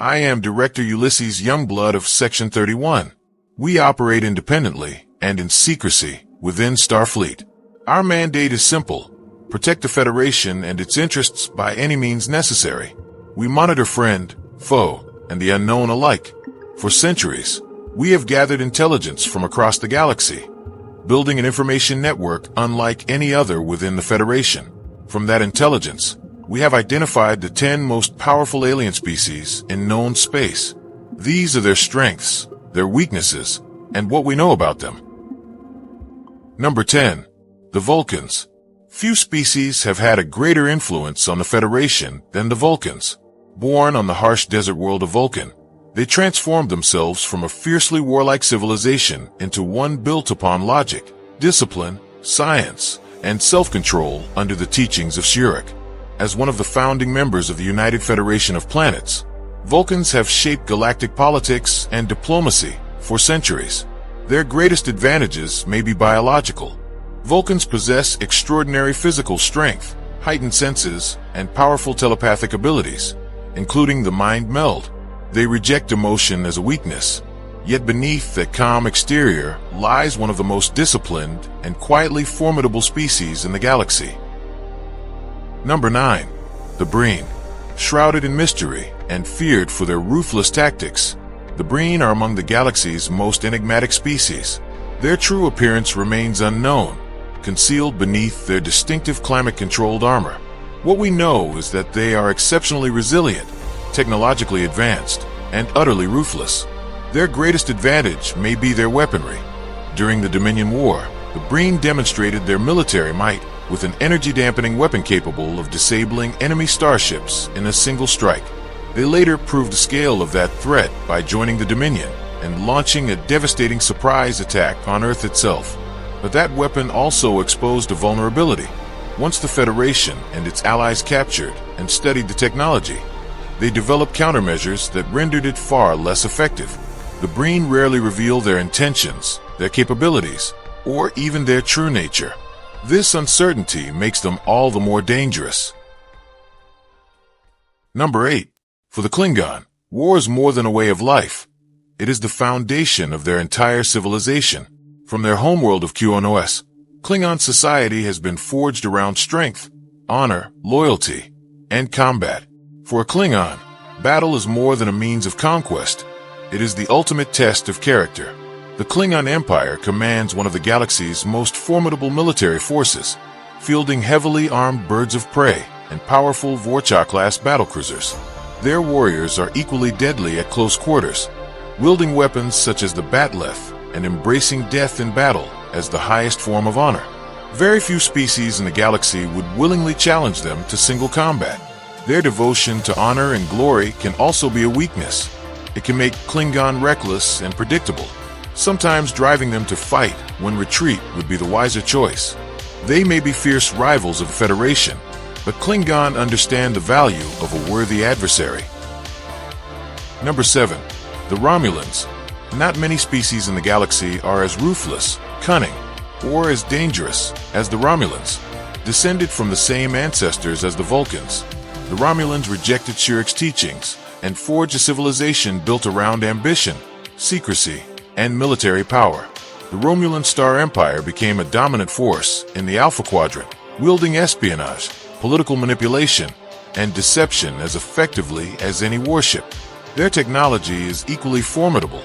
I am Director Ulysses Youngblood of Section 31. We operate independently and in secrecy within Starfleet. Our mandate is simple: protect the Federation and its interests by any means necessary. We monitor friend, foe, and the unknown alike. For centuries, we have gathered intelligence from across the galaxy, building an information network unlike any other within the Federation. From that intelligence, we have identified the 10 most powerful alien species in known space. These are their strengths, their weaknesses, and what we know about them. Number 10. The Vulcans. Few species have had a greater influence on the Federation than the Vulcans. Born on the harsh desert world of Vulcan, they transformed themselves from a fiercely warlike civilization into one built upon logic, discipline, science, and self-control under the teachings of Shurik. As one of the founding members of the United Federation of Planets, Vulcans have shaped galactic politics and diplomacy for centuries. Their greatest advantages may be biological. Vulcans possess extraordinary physical strength, heightened senses, and powerful telepathic abilities, including the mind meld. They reject emotion as a weakness, yet beneath that calm exterior lies one of the most disciplined and quietly formidable species in the galaxy. Number 9. The Breen. Shrouded in mystery and feared for their ruthless tactics, the Breen are among the galaxy's most enigmatic species. Their true appearance remains unknown, concealed beneath their distinctive climate-controlled armor. What we know is that they are exceptionally resilient, technologically advanced, and utterly ruthless. Their greatest advantage may be their weaponry. During the Dominion War, the Breen demonstrated their military might with an energy-dampening weapon capable of disabling enemy starships in a single strike. They later proved the scale of that threat by joining the Dominion and launching a devastating surprise attack on Earth itself. But that weapon also exposed a vulnerability. Once the Federation and its allies captured and studied the technology, they developed countermeasures that rendered it far less effective. The Breen rarely reveal their intentions, their capabilities, or even their true nature. This uncertainty makes them all the more dangerous. Number 8. For the Klingon, war is more than a way of life. It is the foundation of their entire civilization. From their homeworld of QNOS, Klingon society has been forged around strength, honor, loyalty, and combat. For a Klingon, battle is more than a means of conquest. It is the ultimate test of character. The Klingon Empire commands one of the galaxy's most formidable military forces, fielding heavily armed birds of prey and powerful Vorcha-class battlecruisers. Their warriors are equally deadly at close quarters, wielding weapons such as the Batleth and embracing death in battle as the highest form of honor. Very few species in the galaxy would willingly challenge them to single combat. Their devotion to honor and glory can also be a weakness. It can make Klingon reckless and predictable, sometimes driving them to fight when retreat would be the wiser choice. They may be fierce rivals of the Federation, but Klingon understand the value of a worthy adversary. Number 7. The Romulans. Not many species in the galaxy are as ruthless, cunning, or as dangerous as the Romulans. Descended from the same ancestors as the Vulcans, the Romulans rejected Shurik's teachings and forged a civilization built around ambition, secrecy, and military power. The Romulan Star Empire became a dominant force in the Alpha Quadrant, wielding espionage, political manipulation, and deception as effectively as any warship. Their technology is equally formidable.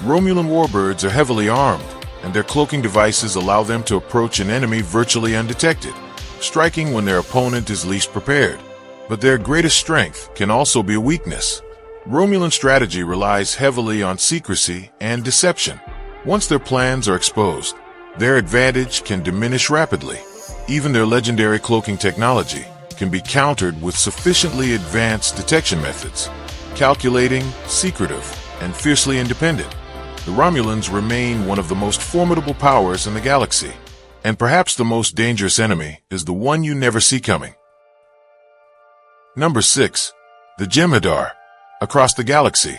Romulan warbirds are heavily armed, and their cloaking devices allow them to approach an enemy virtually undetected, striking when their opponent is least prepared. But their greatest strength can also be a weakness. Romulan strategy relies heavily on secrecy and deception. Once their plans are exposed, their advantage can diminish rapidly. Even their legendary cloaking technology can be countered with sufficiently advanced detection methods. Calculating, secretive, and fiercely independent, the Romulans remain one of the most formidable powers in the galaxy. And perhaps the most dangerous enemy is the one you never see coming. Number 6. The Jem'Hadar. Across the galaxy,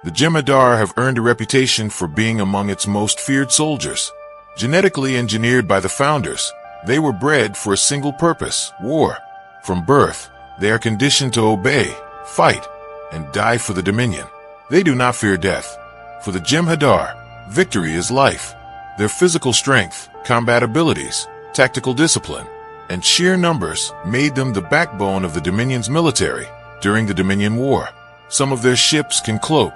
the Jem'Hadar have earned a reputation for being among its most feared soldiers. Genetically engineered by the Founders, they were bred for a single purpose: war. From birth, they are conditioned to obey, fight, and die for the Dominion. They do not fear death. For the Jem'Hadar, victory is life. Their physical strength, combat abilities, tactical discipline, and sheer numbers made them the backbone of the Dominion's military during the Dominion War. Some of their ships can cloak,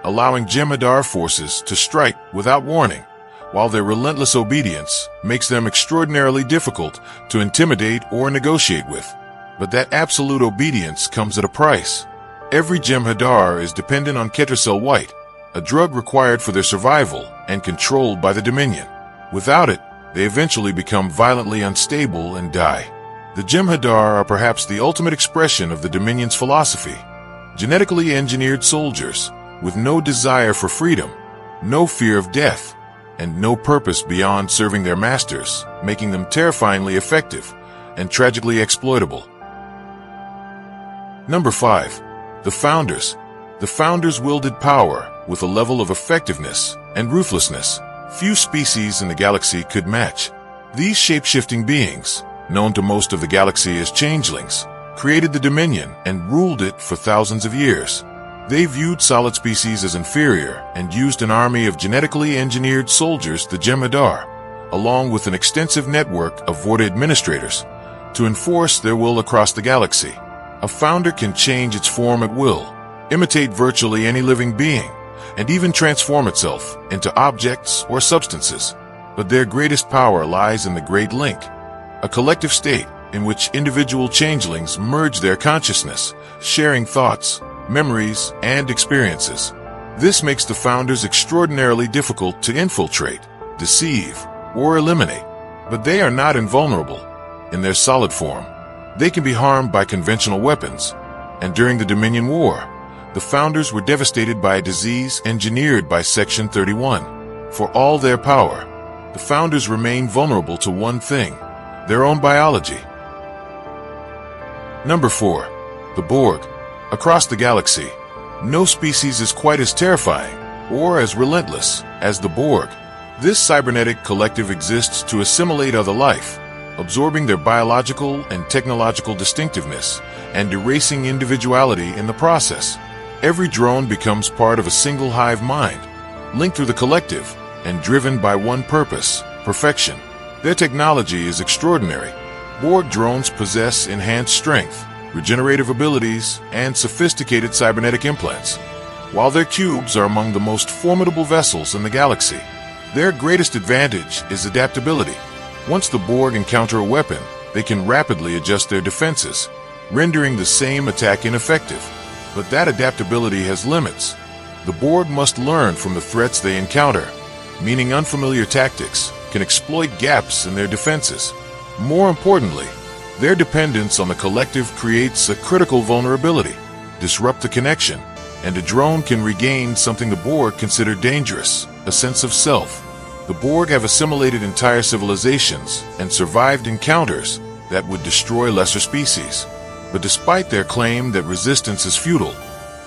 allowing Jem'Hadar forces to strike without warning, while their relentless obedience makes them extraordinarily difficult to intimidate or negotiate with. But that absolute obedience comes at a price. Every Jem'Hadar is dependent on Ketracel White, a drug required for their survival and controlled by the Dominion. Without it, they eventually become violently unstable and die. The Jem'Hadar are perhaps the ultimate expression of the Dominion's philosophy. Genetically engineered soldiers with no desire for freedom, no fear of death, and no purpose beyond serving their masters, making them terrifyingly effective and tragically exploitable. Number 5. The Founders. The Founders wielded power with a level of effectiveness and ruthlessness few species in the galaxy could match. These shape-shifting beings, known to most of the galaxy as changelings, created the Dominion and ruled it for thousands of years. They viewed solid species as inferior and used an army of genetically engineered soldiers, the Jem'Hadar, along with an extensive network of Vorta administrators, to enforce their will across the galaxy. A founder can change its form at will, imitate virtually any living being, and even transform itself into objects or substances. But their greatest power lies in the Great Link, a collective state in which individual changelings merge their consciousness, sharing thoughts, memories, and experiences. This makes the Founders extraordinarily difficult to infiltrate, deceive, or eliminate. But they are not invulnerable. In their solid form, they can be harmed by conventional weapons, and during the Dominion War, the Founders were devastated by a disease engineered by Section 31. For all their power, the Founders remain vulnerable to one thing: their own biology. Number 4. The Borg. Across the galaxy, no species is quite as terrifying or as relentless as the Borg. This cybernetic collective exists to assimilate other life, absorbing their biological and technological distinctiveness and erasing individuality in the process. Every drone becomes part of a single hive mind, linked through the collective and driven by one purpose: perfection. Their technology is extraordinary. Borg drones possess enhanced strength, regenerative abilities, and sophisticated cybernetic implants. While their cubes are among the most formidable vessels in the galaxy, their greatest advantage is adaptability. Once the Borg encounter a weapon, they can rapidly adjust their defenses, rendering the same attack ineffective. But that adaptability has limits. The Borg must learn from the threats they encounter, meaning unfamiliar tactics can exploit gaps in their defenses. More importantly, their dependence on the collective creates a critical vulnerability, disrupt the connection, and a drone can regain something the Borg consider dangerous: a sense of self. The Borg have assimilated entire civilizations and survived encounters that would destroy lesser species. But despite their claim that resistance is futile,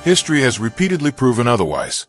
history has repeatedly proven otherwise.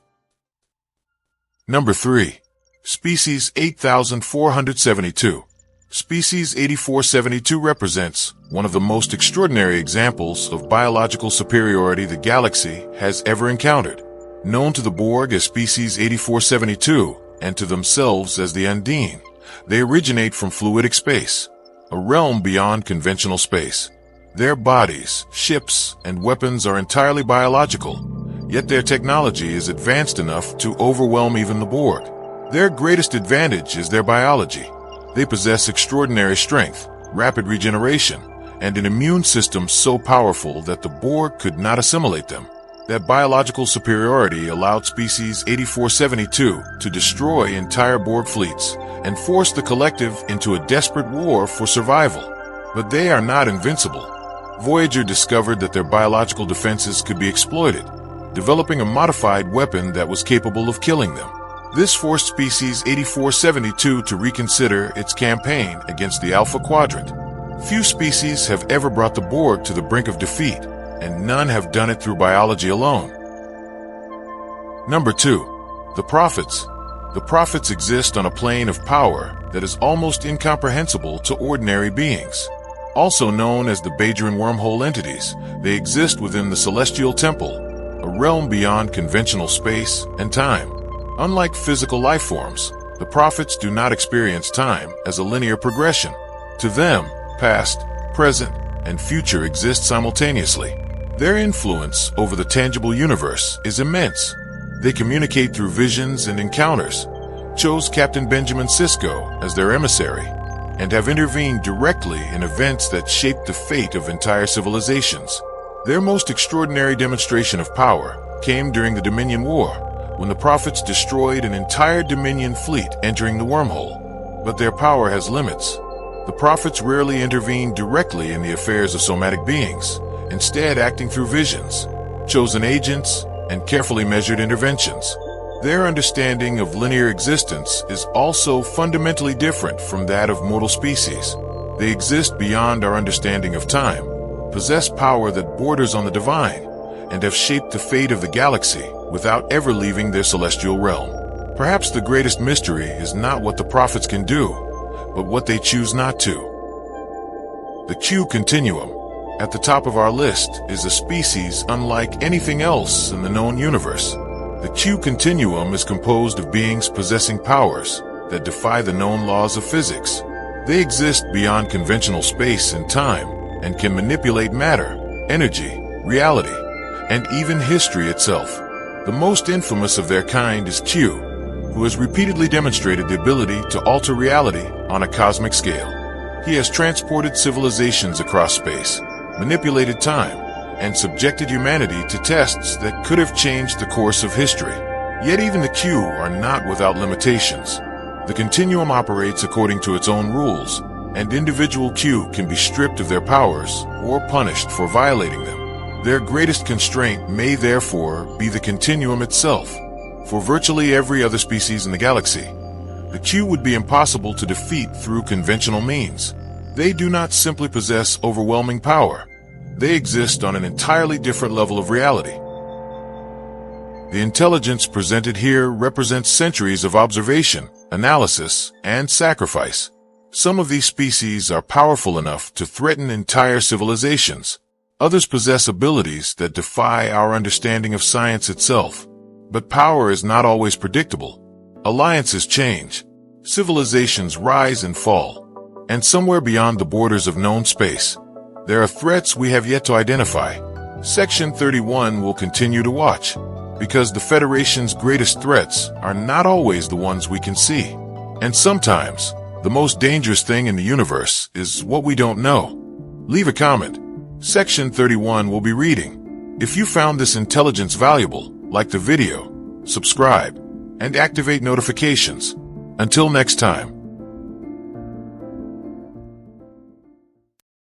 Number 3. Species 8472. Species 8472 represents one of the most extraordinary examples of biological superiority the galaxy has ever encountered. Known to the Borg as Species 8472 and to themselves as the Undine, they originate from fluidic space, a realm beyond conventional space. Their bodies, ships, and weapons are entirely biological, yet their technology is advanced enough to overwhelm even the Borg. Their greatest advantage is their biology. They possess extraordinary strength, rapid regeneration, and an immune system so powerful that the Borg could not assimilate them. That biological superiority allowed Species 8472 to destroy entire Borg fleets and force the collective into a desperate war for survival. But they are not invincible. Voyager discovered that their biological defenses could be exploited, developing a modified weapon that was capable of killing them. This forced Species 8472 to reconsider its campaign against the Alpha Quadrant. Few species have ever brought the Borg to the brink of defeat, and none have done it through biology alone. Number 2. The Prophets. The Prophets exist on a plane of power that is almost incomprehensible to ordinary beings. Also known as the Badrian wormhole entities, they exist within the Celestial Temple, a realm beyond conventional space and time. Unlike physical life forms, the prophets do not experience time as a linear progression. To them, past, present, and future exist simultaneously. Their influence over the tangible universe is immense. They communicate through visions and encounters, chose Captain Benjamin Sisko as their emissary, and have intervened directly in events that shaped the fate of entire civilizations. Their most extraordinary demonstration of power came during the Dominion War, when the prophets destroyed an entire Dominion fleet entering the wormhole. But their power has limits. The prophets rarely intervene directly in the affairs of somatic beings, instead acting through visions, chosen agents, and carefully measured interventions. Their understanding of linear existence is also fundamentally different from that of mortal species. They exist beyond our understanding of time, possess power that borders on the divine, and have shaped the fate of the galaxy without ever leaving their celestial realm. Perhaps the greatest mystery is not what the prophets can do, but what they choose not to. The Q Continuum. At the top of our list is a species unlike anything else in the known universe. The Q Continuum is composed of beings possessing powers that defy the known laws of physics. They exist beyond conventional space and time and can manipulate matter, energy, reality, and even history itself. The most infamous of their kind is Q, who has repeatedly demonstrated the ability to alter reality on a cosmic scale. He has transported civilizations across space, manipulated time, and subjected humanity to tests that could have changed the course of history. Yet even the Q are not without limitations. The continuum operates according to its own rules, and individual Q can be stripped of their powers or punished for violating them. Their greatest constraint may therefore be the continuum itself. For virtually every other species in the galaxy, the Q would be impossible to defeat through conventional means. They do not simply possess overwhelming power. They exist on an entirely different level of reality. The intelligence presented here represents centuries of observation, analysis, and sacrifice. Some of these species are powerful enough to threaten entire civilizations. Others possess abilities that defy our understanding of science itself. But power is not always predictable. Alliances change. Civilizations rise and fall. And somewhere beyond the borders of known space, there are threats we have yet to identify. Section 31 will continue to watch, because the Federation's greatest threats are not always the ones we can see. And sometimes, the most dangerous thing in the universe is what we don't know. Leave a comment. Section 31 will be reading. If you found this intelligence valuable, like the video, subscribe, and activate notifications. Until next time.